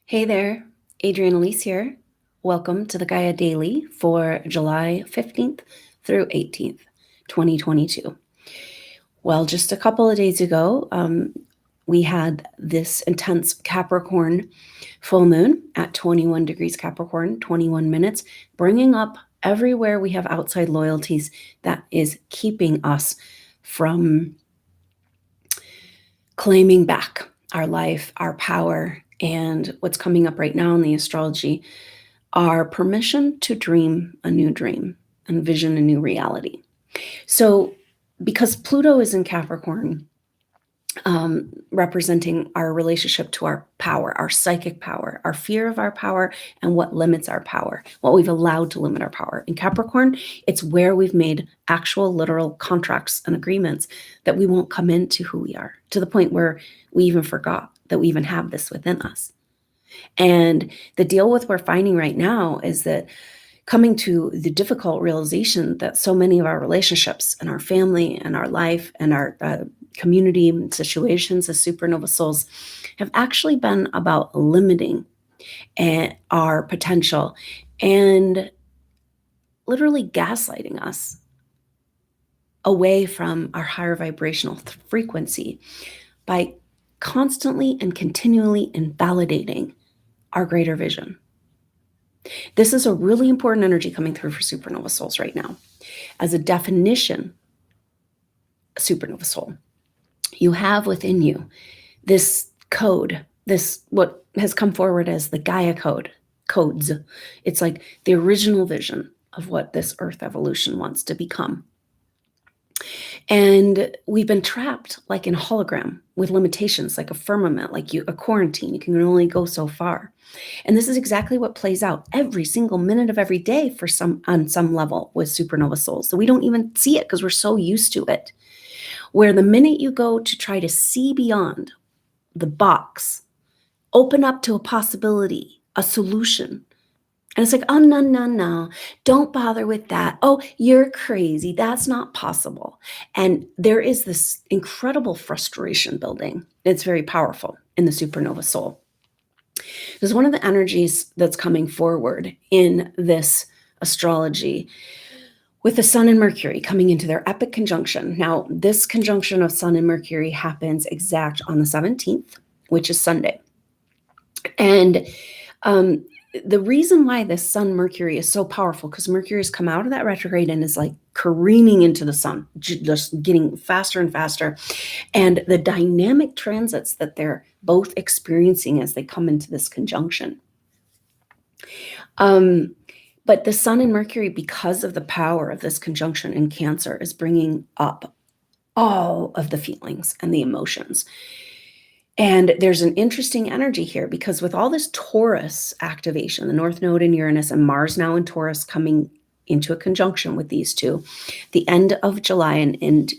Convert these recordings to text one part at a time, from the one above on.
Hey there, Adrienne Elise here. Welcome to the Gaia Daily for July 15th through 18th, 2022. Well, just a couple of days ago, we had this intense Capricorn full moon at 21 degrees Capricorn, 21 minutes, bringing up everywhere we have outside loyalties that is keeping us from claiming back our life, our power, and what's coming up right now in the astrology, our permission to dream a new dream and vision a new reality. So because Pluto is in Capricorn, representing our relationship to our power, our psychic power, our fear of our power, and what limits our power, what we've allowed to limit our power. In Capricorn, it's where we've made actual literal contracts and agreements that we won't come into who we are, to the point where we even forgot that we even have this within us. And the deal with we're finding right now is that coming to the difficult realization that so many of our relationships and our family and our life and our community situations as SuperNova Souls have actually been about limiting our potential and literally gaslighting us away from our higher vibrational frequency by constantly and continually invalidating our greater vision. This is a really important energy coming through for SuperNova Souls right now. As a definition, a SuperNova Soul, you have within you this code, this what has come forward as the GAIA codes. It's like the original vision of what this Earth evolution wants to become. And we've been trapped like in a hologram with limitations, like a firmament, like a quarantine. You can only go so far. And this is exactly what plays out every single minute of every day on some level with SuperNova Souls. So we don't even see it because we're so used to it. Where the minute you go to try to see beyond the box, open up to a possibility, a solution, and it's like, oh, no, don't bother with that. Oh, you're crazy. That's not possible. And there is this incredible frustration building. It's very powerful in the SuperNova Soul. There's one of the energies that's coming forward in this astrology with the Sun and Mercury coming into their epic conjunction. Now, this conjunction of Sun and Mercury happens exact on the 17th, which is Sunday. And the reason why this Sun-Mercury is so powerful, because Mercury's come out of that retrograde and is like careening into the sun, just getting faster and faster. And the dynamic transits that they're both experiencing as they come into this conjunction. But the Sun and Mercury, because of the power of this conjunction in Cancer, is bringing up all of the feelings and the emotions. And there's an interesting energy here because with all this Taurus activation, the North Node in Uranus and Mars now in Taurus coming into a conjunction with these two, the end of July and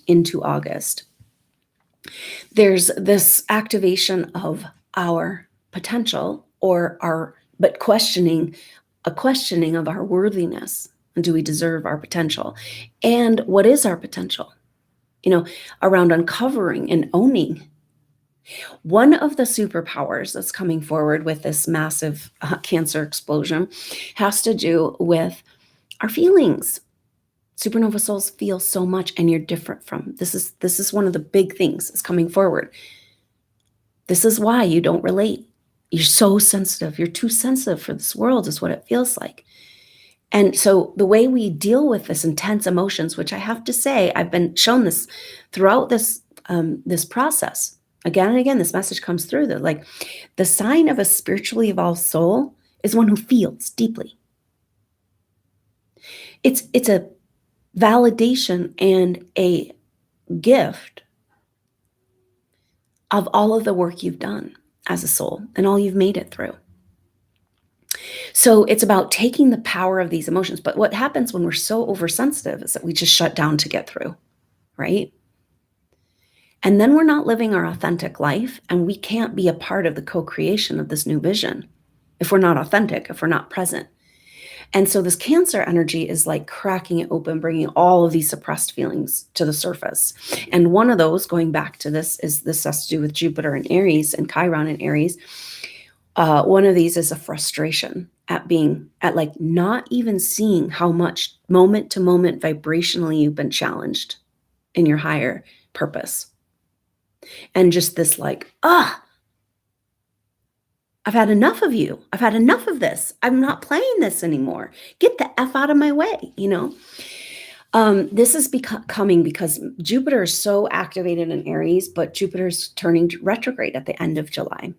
into August, there's this activation of our potential but questioning of our worthiness. And do we deserve our potential? And what is our potential? Around uncovering and owning. One of the superpowers that's coming forward with this massive Cancer explosion has to do with our feelings. SuperNova Souls feel so much, and you're different from. This is one of the big things that's coming forward. This is why you don't relate. You're so sensitive. You're too sensitive for this world is what it feels like. And so the way we deal with this intense emotions, which I have to say, I've been shown this throughout this process. Again and again, this message comes through that like the sign of a spiritually evolved soul is one who feels deeply. It's a validation and a gift of all of the work you've done as a soul and all you've made it through. So it's about taking the power of these emotions. But what happens when we're so oversensitive is that we just shut down to get through, right? And then we're not living our authentic life, and we can't be a part of the co-creation of this new vision if we're not authentic, if we're not present. And so this Cancer energy is like cracking it open, bringing all of these suppressed feelings to the surface. And one of those, going back to this has to do with Jupiter and Aries and Chiron and Aries. One of these is a frustration at like not even seeing how much moment to moment vibrationally you've been challenged in your higher purpose. And just this like, I've had enough of you. I've had enough of this. I'm not playing this anymore. Get the F out of my way, you know? This is coming because Jupiter is so activated in Aries, but Jupiter's turning retrograde at the end of July.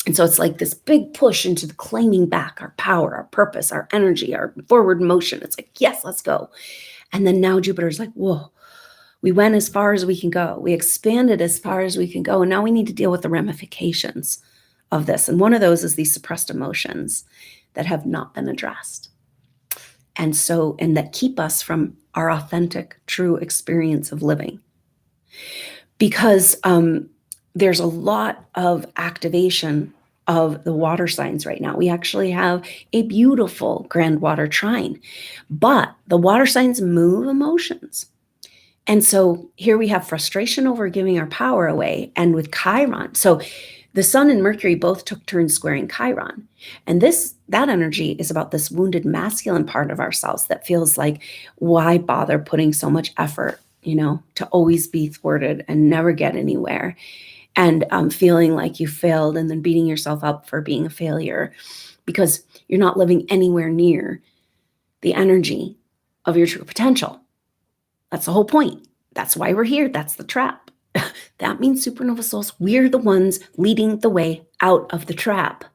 And so it's like this big push into the claiming back our power, our purpose, our energy, our forward motion. It's like, yes, let's go. And then now Jupiter's like, whoa, we went as far as we can go. We expanded as far as we can go. And now we need to deal with the ramifications of this. And one of those is these suppressed emotions that have not been addressed. And that keep us from our authentic, true experience of living. Because there's a lot of activation of the water signs right now. We actually have a beautiful grand water trine, but the water signs move emotions. And so here we have frustration over giving our power away, and with Chiron. So the Sun and Mercury both took turns squaring Chiron. And that energy is about this wounded masculine part of ourselves that feels like, why bother putting so much effort, to always be thwarted and never get anywhere, and feeling like you failed and then beating yourself up for being a failure because you're not living anywhere near the energy of your true potential. That's the whole point. That's why we're here. That's the trap. That means SuperNova Souls, we're the ones leading the way out of the trap.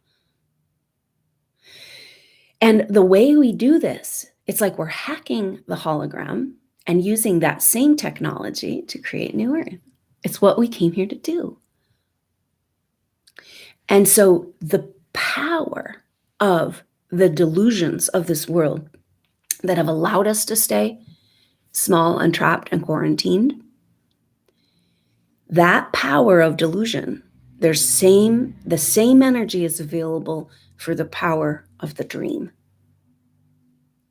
And the way we do this, it's like we're hacking the hologram and using that same technology to create new Earth. It's what we came here to do. And so the power of the delusions of this world that have allowed us to stay small and trapped and quarantined, that power of delusion, the same energy is available for the power of the dream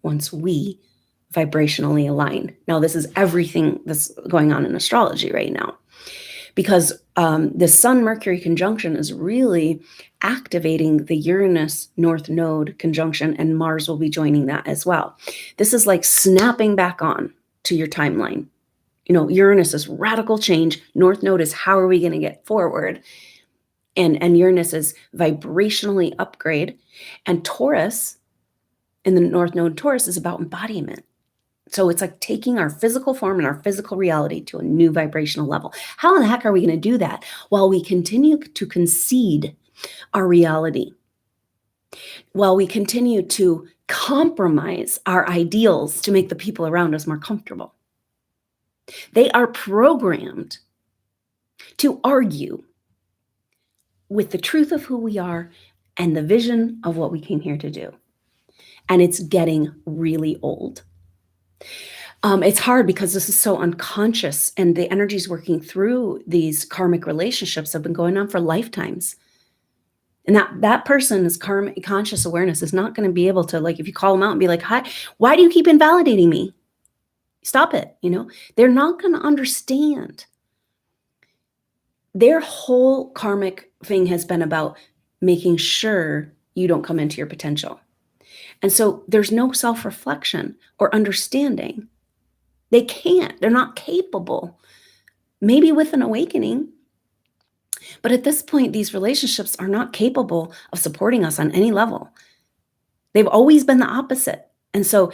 once we vibrationally align. Now, this is everything that's going on in astrology right now, because the Sun-Mercury conjunction is really activating the Uranus North Node conjunction, and Mars will be joining that as well. This is like snapping back on to your timeline. Uranus is radical change. North Node is how are we going to get forward? And Uranus is vibrationally upgrade. And Taurus, in the North Node, Taurus is about embodiment. So it's like taking our physical form and our physical reality to a new vibrational level. How in the heck are we going to do that while we continue to concede our reality? While we continue to compromise our ideals to make the people around us more comfortable? They are programmed to argue with the truth of who we are and the vision of what we came here to do. And it's getting really old. It's hard because this is so unconscious, and the energies working through these karmic relationships have been going on for lifetimes. And that person's karmic conscious awareness is not going to be able to, like, if you call them out and be like, hi, why do you keep invalidating me? Stop it. They're not going to understand. Their whole karmic thing has been about making sure you don't come into your potential. And so there's no self-reflection or understanding. They can't. They're not capable. Maybe with an awakening. But at this point, these relationships are not capable of supporting us on any level. They've always been the opposite. And so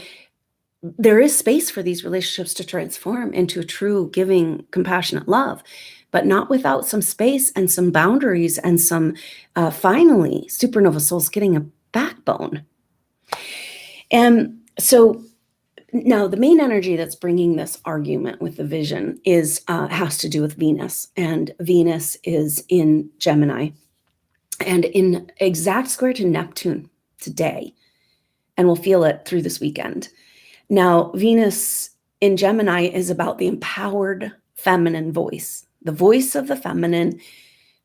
there is space for these relationships to transform into a true giving, compassionate love, but not without some space and some boundaries and some, finally, SuperNova Souls getting a backbone. And so now the main energy that's bringing this argument with the vision has to do with Venus, and Venus is in Gemini and in exact square to Neptune today, and we'll feel it through this weekend. Now, Venus in Gemini is about the empowered feminine voice, the voice of the feminine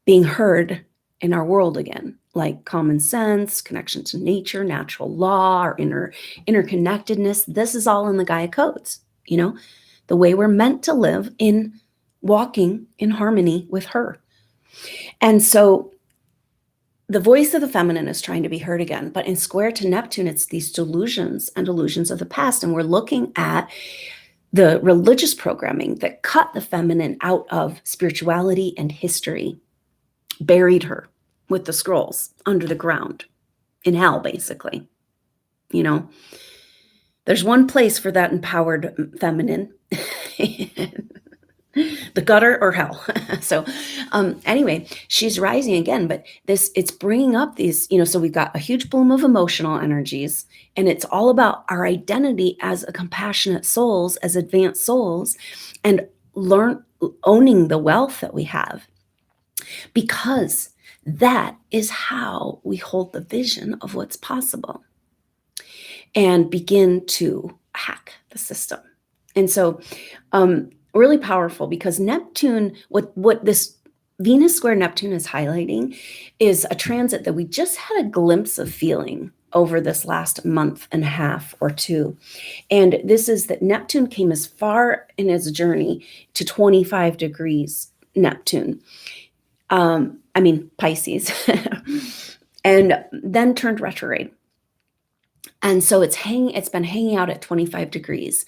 being heard in our world again, like common sense, connection to nature, natural law, our interconnectedness. This is all in the Gaia codes, the way we're meant to live in walking in harmony with her. And so the voice of the feminine is trying to be heard again, but in square to Neptune, it's these delusions and illusions of the past. And we're looking at the religious programming that cut the feminine out of spirituality and history, buried her with the scrolls under the ground in hell, basically. You know, there's one place for that empowered feminine, the gutter or hell. So anyway, she's rising again, but it's bringing up these, so we've got a huge bloom of emotional energies, and it's all about our identity as a compassionate souls, as advanced souls, and owning the wealth that we have, because that is how we hold the vision of what's possible and begin to hack the system. And so really powerful, because Neptune, what this Venus square Neptune is highlighting is a transit that we just had a glimpse of feeling over this last month and a half or two. And this is that Neptune came as far in its journey to 25 degrees Neptune. Pisces, and then turned retrograde. And so it's been hanging out at 25 degrees.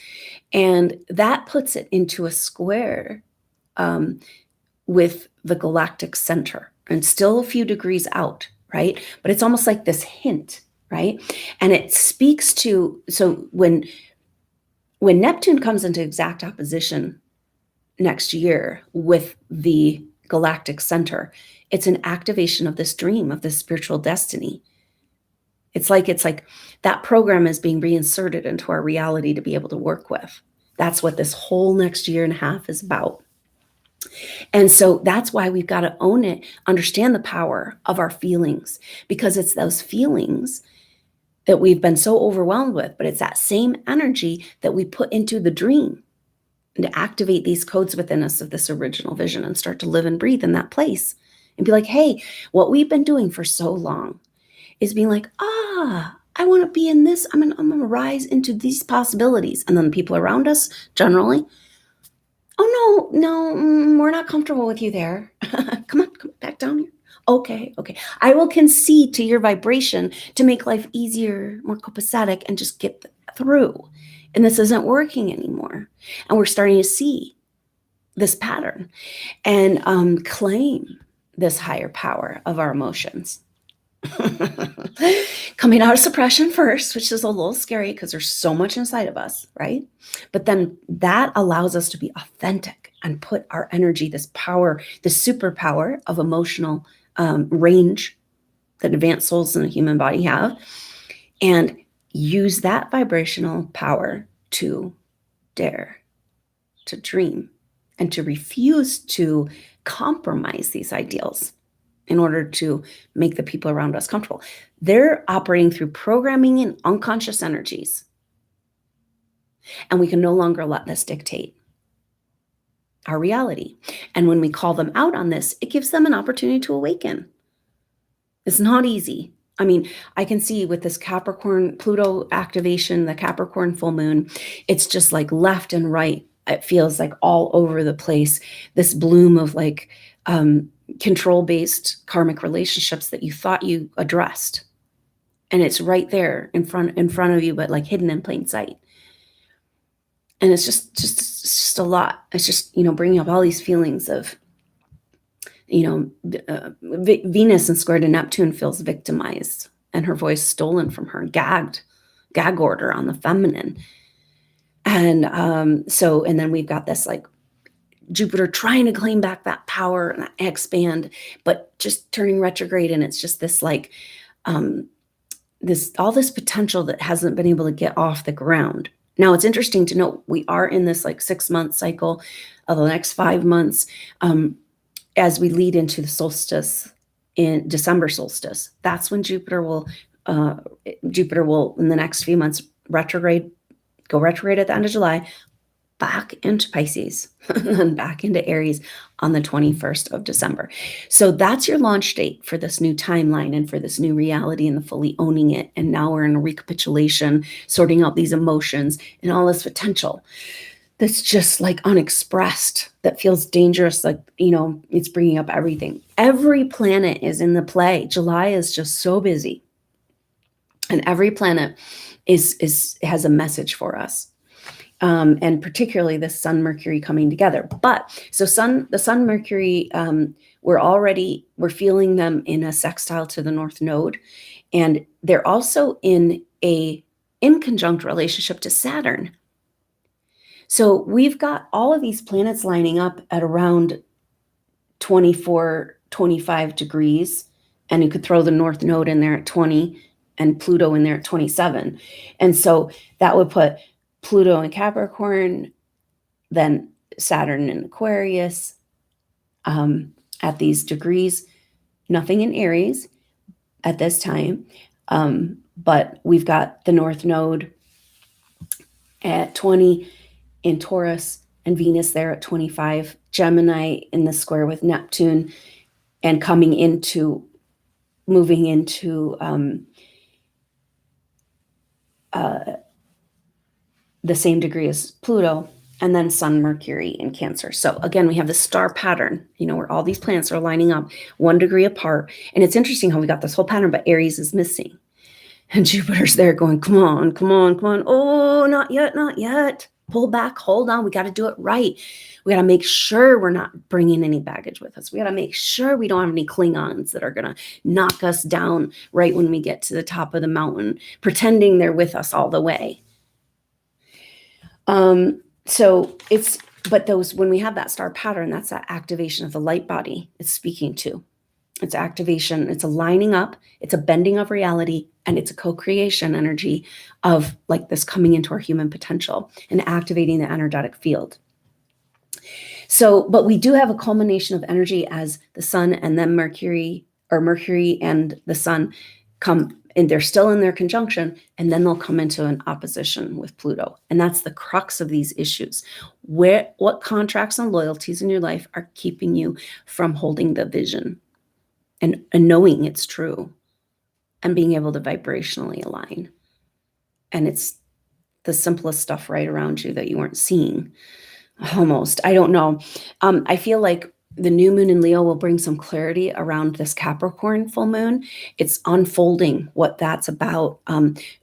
And that puts it into a square with the galactic center, and still a few degrees out, right? But it's almost like this hint, right? And it speaks to, so when Neptune comes into exact opposition next year with the galactic center, it's an activation of this dream, of this spiritual destiny. It's like that program is being reinserted into our reality to be able to work with. That's what this whole next year and a half is about. And so that's why we've got to own it, understand the power of our feelings, because it's those feelings that we've been so overwhelmed with, but it's that same energy that we put into the dream, and to activate these codes within us of this original vision and start to live and breathe in that place and be like, hey, what we've been doing for so long is being like, I want to be in this. I'm going to rise into these possibilities. And then the people around us generally, oh, no, we're not comfortable with you there. Come back down here. Okay. I will concede to your vibration to make life easier, more copacetic, and just get through. And this isn't working anymore. And we're starting to see this pattern and claim this higher power of our emotions. Coming out of suppression first, which is a little scary because there's so much inside of us, right? But then that allows us to be authentic and put our energy, this power, this superpower of emotional range that advanced souls in the human body have, and use that vibrational power to dare, to dream, and to refuse to compromise these ideals in order to make the people around us comfortable. They're operating through programming and unconscious energies. And we can no longer let this dictate our reality. And when we call them out on this, it gives them an opportunity to awaken. It's not easy. I mean, I can see with this Capricorn Pluto activation, the Capricorn full moon, it's just like left and right. It feels like all over the place, this bloom of like control-based karmic relationships that you thought you addressed. And it's right there in front of you, but like hidden in plain sight. And it's just a lot. It's just, bringing up all these feelings of, Venus in square to Neptune feels victimized and her voice stolen from her, gag order on the feminine. And and then we've got this like Jupiter trying to claim back that power and expand, but just turning retrograde. And it's just this like, all this potential that hasn't been able to get off the ground. Now it's interesting to note we are in this like 6-month cycle of the next 5 months as we lead into the solstice in December solstice. That's when Jupiter will in the next few months go retrograde at the end of July, back into Pisces and back into Aries on the 21st of December. So that's your launch date for this new timeline and for this new reality and the fully owning it. And now we're in a recapitulation, sorting out these emotions and all this potential. that's just like unexpressed, that feels dangerous, like, you know, it's bringing up everything. Every planet is in the play. July is just so busy, and every planet has a message for us. And particularly the Sun Mercury coming together. But so the Sun Mercury, we're feeling them in a sextile to the North Node, and they're also in conjunct relationship to Saturn. So we've got all of these planets lining up at around 24, 25 degrees, and you could throw the North Node in there at 20 and Pluto in there at 27. And so that would put Pluto in Capricorn, then Saturn in Aquarius, at these degrees. Nothing in Aries at this time, but we've got the North Node at 20 in Taurus, and Venus there at 25, Gemini in the square with Neptune, and moving into the same degree as Pluto, and then Sun, Mercury in Cancer. So again, we have the star pattern, you know, where all these planets are lining up 1 degree apart. And it's interesting how we got this whole pattern, but Aries is missing. And Jupiter's there going, come on, come on, come on. Oh, not yet, not yet. Pull back, hold on. We got to do it right. We got to make sure we're not bringing any baggage with us. We got to make sure we don't have any Klingons that are going to knock us down right when we get to the top of the mountain, pretending they're with us all the way. When we have that star pattern, that's that activation of the light body it's speaking to. It's activation, it's a lining up, it's a bending of reality, and it's a co-creation energy of like this coming into our human potential and activating the energetic field. So, but we do have a culmination of energy as the sun and then Mercury and the sun come, and they're still in their conjunction, and then they'll come into an opposition with Pluto. And that's the crux of these issues. What contracts and loyalties in your life are keeping you from holding the vision and knowing it's true and being able to vibrationally align? And it's the simplest stuff right around you that you weren't seeing. Almost. I don't know. I feel like the new moon in Leo will bring some clarity around this Capricorn full moon. It's unfolding what that's about.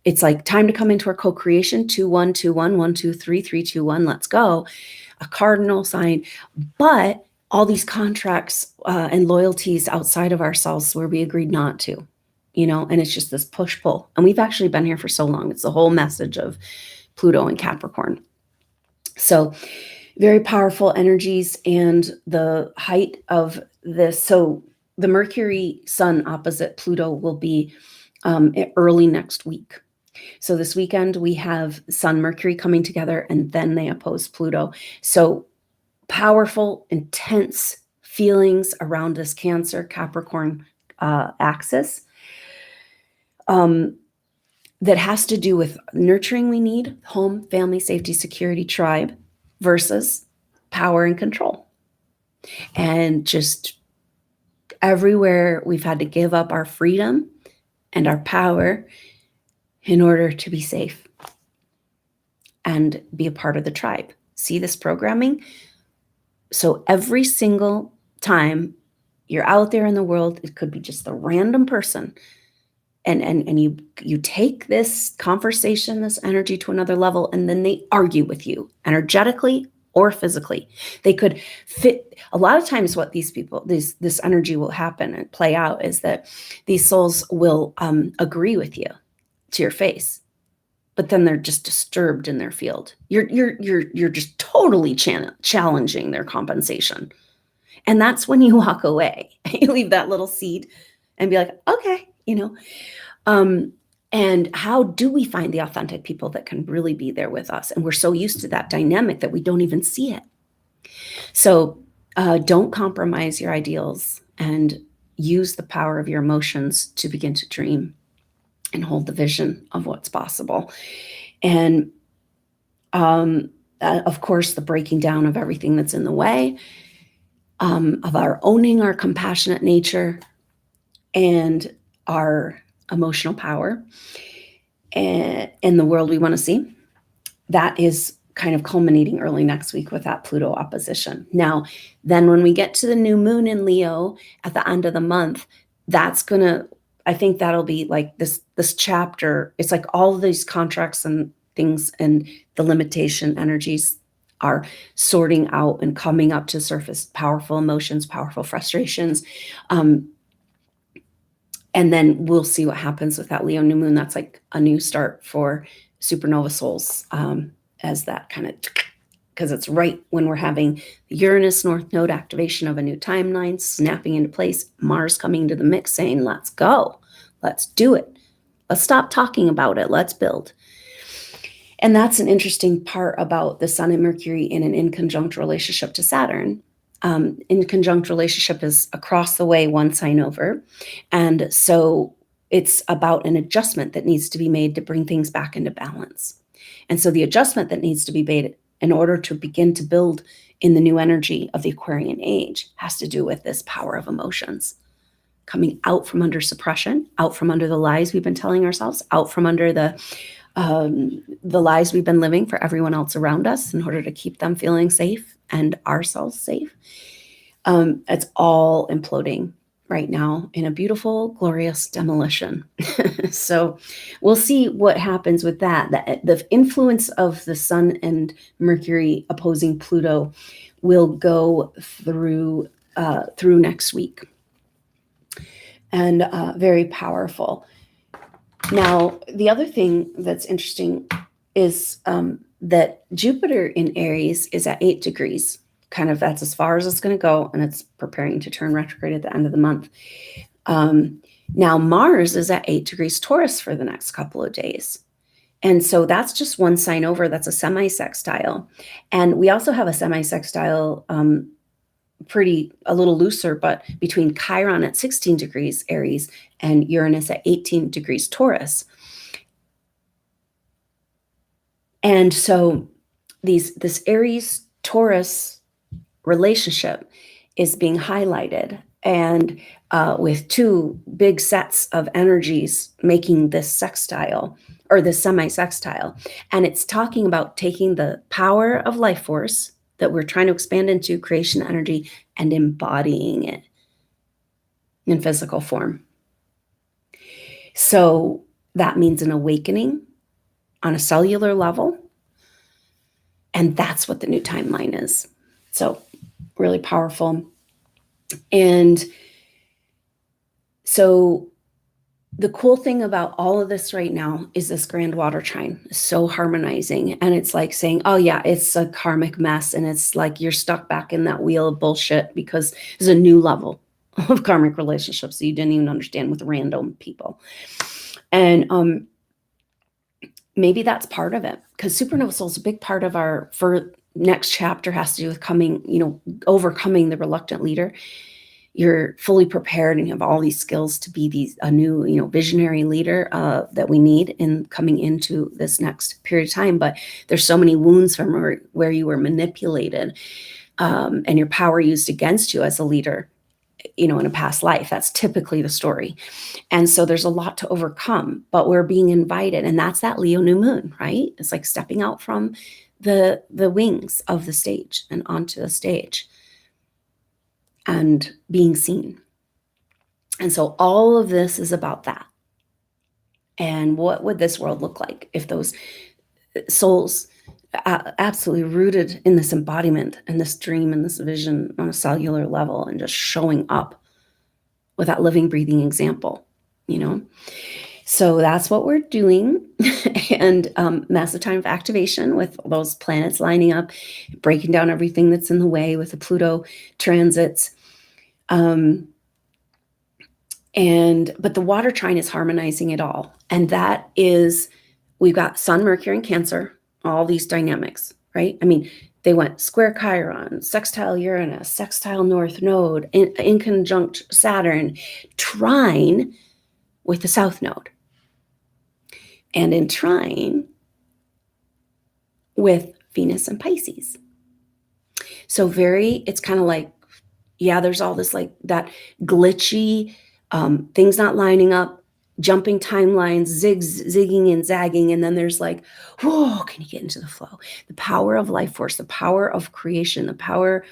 It's like time to come into our co-creation. 2-1, 2-1, 1-2, 3, 3-2, 1. Let's go. A cardinal sign, but all these contracts and loyalties outside of ourselves where we agreed not to, you know, and it's just this push-pull. And we've actually been here for so long. It's the whole message of Pluto and Capricorn. So very powerful energies, and the height of this. So the Mercury Sun opposite Pluto will be early next week. So this weekend we have Sun Mercury coming together, and then they oppose Pluto. So powerful, intense feelings around this Cancer Capricorn axis that has to do with nurturing we need, home, family, safety, security, tribe, versus power and control. And just everywhere we've had to give up our freedom and our power in order to be safe and be a part of the tribe. See this programming? So every single time you're out there in the world, it could be just a random person, and you take this conversation, this energy to another level, and then they argue with you energetically or physically. They could fit. A lot of times what these people, this energy will happen and play out is that these souls will agree with you to your face, but then they're just disturbed in their field. You're just totally challenging their compensation. And that's when you walk away. You leave that little seed and be like, okay, you know. And how do we find the authentic people that can really be there with us? And we're so used to that dynamic that we don't even see it. So don't compromise your ideals, and use the power of your emotions to begin to dream and hold the vision of what's possible. And of course, the breaking down of everything that's in the way, of our owning our compassionate nature and our emotional power and in the world we want to see. That is kind of culminating early next week with that Pluto opposition. Now, then when we get to the new moon in Leo at the end of the month, that's gonna, I think that'll be like this chapter. It's like all of these contracts and things and the limitation energies are sorting out and coming up to surface, powerful emotions, powerful frustrations. And then we'll see what happens with that Leo new moon. That's like a new start for SuperNova Souls, as that kind of, because it's right when we're having the Uranus North Node activation of a new timeline snapping into place, Mars coming into the mix saying, let's go, let's do it. Let's stop talking about it. Let's build. And that's an interesting part about the Sun and Mercury in an inconjunct relationship to Saturn. Inconjunct relationship is across the way, one sign over. And so it's about an adjustment that needs to be made to bring things back into balance. And so the adjustment that needs to be made in order to begin to build in the new energy of the Aquarian age has to do with this power of emotions coming out from under suppression, out from under the lies we've been telling ourselves, out from under the lies we've been living for everyone else around us in order to keep them feeling safe and ourselves safe. It's all imploding right now in a beautiful, glorious demolition. So we'll see what happens with that. The influence of the Sun and Mercury opposing Pluto will go through next week. And very powerful. Now, the other thing that's interesting is that Jupiter in Aries is at 8 degrees. Kind of that's as far as it's going to go, and it's preparing to turn retrograde at the end of the month. Now, Mars is at 8 degrees Taurus for the next couple of days. And so that's just one sign over. That's a semi-sextile. And we also have a semi-sextile, a little looser, but between Chiron at 16 degrees Aries and Uranus at 18 degrees Taurus. And so this Aries-Taurus relationship is being highlighted, and with two big sets of energies making this sextile or this semi-sextile. And it's talking about taking the power of life force that we're trying to expand into creation energy and embodying it in physical form. So that means an awakening on a cellular level. And that's what the new timeline is. So really powerful. And so the cool thing about all of this right now is this grand water trine is so harmonizing. And it's like saying, oh yeah, it's a karmic mess. And it's like you're stuck back in that wheel of bullshit because there's a new level of karmic relationships that you didn't even understand with random people. And maybe that's part of it, because SuperNova Soul is a big part of our next chapter has to do with overcoming the reluctant leader. You're fully prepared and you have all these skills to be a new, visionary leader that we need in coming into this next period of time. But there's so many wounds from where you were manipulated and your power used against you as a leader, in a past life. That's typically the story. And so there's a lot to overcome, but we're being invited. And that's that Leo new moon, right? It's like stepping out from the wings of the stage and onto the stage and being seen. And so all of this is about that. And what would this world look like if those souls absolutely rooted in this embodiment and this dream and this vision on a cellular level and just showing up with that living, breathing example, So that's what we're doing. And massive time of activation with those planets lining up, breaking down everything that's in the way with the Pluto transits. But the water trine is harmonizing it all. And that is, we've got Sun, Mercury, and Cancer, all these dynamics, right? I mean, they went square Chiron, sextile Uranus, sextile North Node, in conjunct Saturn, trine with the South Node. And in trine with Venus and Pisces. So it's kind of like, yeah, there's all this like that glitchy, things not lining up, jumping timelines, zigging and zagging. And then there's like, whoa, can you get into the flow? The power of life force, the power of creation, the power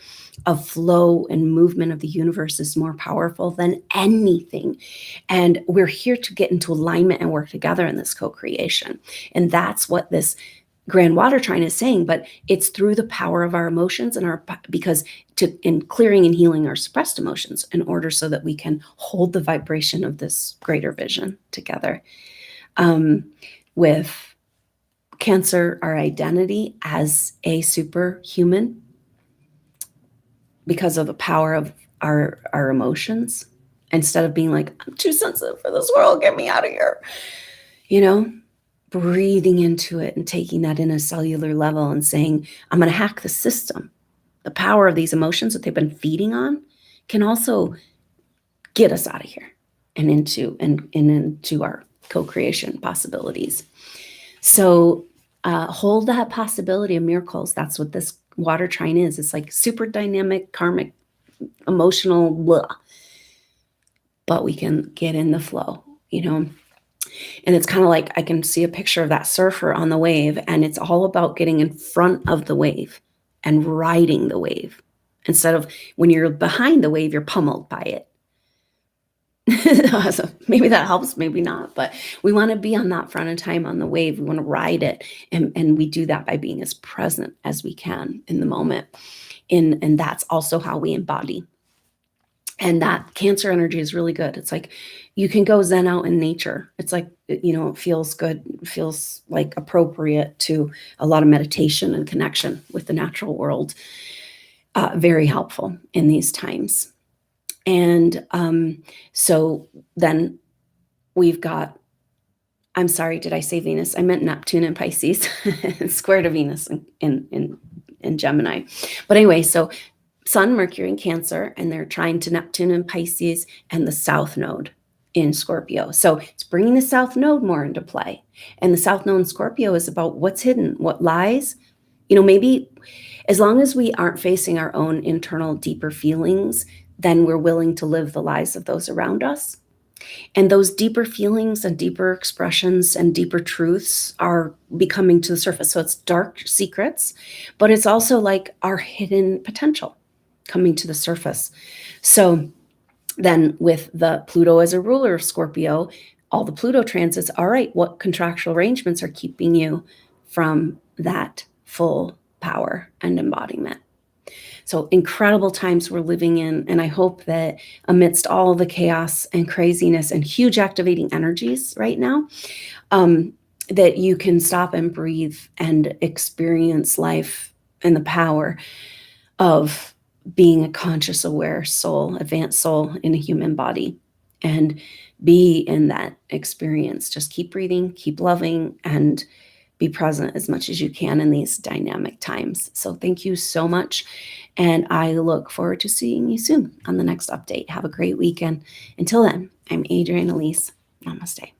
of flow and movement of the universe is more powerful than anything. And we're here to get into alignment and work together in this co-creation. And that's what this grand water trine is saying, but it's through the power of our emotions and in clearing and healing our suppressed emotions in order so that we can hold the vibration of this greater vision together. With Cancer, our identity as a superhuman, because of the power of our emotions, instead of being like, I'm too sensitive for this world, get me out of here, breathing into it and taking that in a cellular level and saying, I'm going to hack the system. The power of these emotions that they've been feeding on can also get us out of here and into our co-creation possibilities. So hold that possibility of miracles. That's what this water trine is. It's like super dynamic, karmic, emotional, blah. But we can get in the flow, And it's kind of like, I can see a picture of that surfer on the wave, and it's all about getting in front of the wave and riding the wave. Instead of when you're behind the wave, you're pummeled by it. So maybe that helps, maybe not, but we want to be on that front of time on the wave. We want to ride it. And we do that by being as present as we can in the moment. And that's also how we embody. And that Cancer energy is really good. It's like you can go zen out in nature. It's like, it feels good. It feels like appropriate to a lot of meditation and connection with the natural world. Very helpful in these times. And so then we've got, I'm sorry, did I say Venus? I meant Neptune and Pisces, square to Venus in Gemini. But anyway, so Sun, Mercury in Cancer, and they're trying to Neptune and Pisces and the South Node in Scorpio. So it's bringing the South Node more into play. And the South Node in Scorpio is about what's hidden, what lies. Maybe as long as we aren't facing our own internal deeper feelings, then we're willing to live the lies of those around us. And those deeper feelings and deeper expressions and deeper truths are becoming to the surface. So it's dark secrets, but it's also like our hidden potential coming to the surface. So then with the Pluto as a ruler of Scorpio, all the Pluto transits, all right, what contractual arrangements are keeping you from that full power and embodiment? So incredible times we're living in. And I hope that amidst all the chaos and craziness and huge activating energies right now, that you can stop and breathe and experience life and the power of being a conscious, aware soul, advanced soul in a human body, and be in that experience. Just keep breathing, keep loving, and be present as much as you can in these dynamic times. So thank you so much. And I look forward to seeing you soon on the next update. Have a great weekend. Until then, I'm Adrienne Elise. Namaste.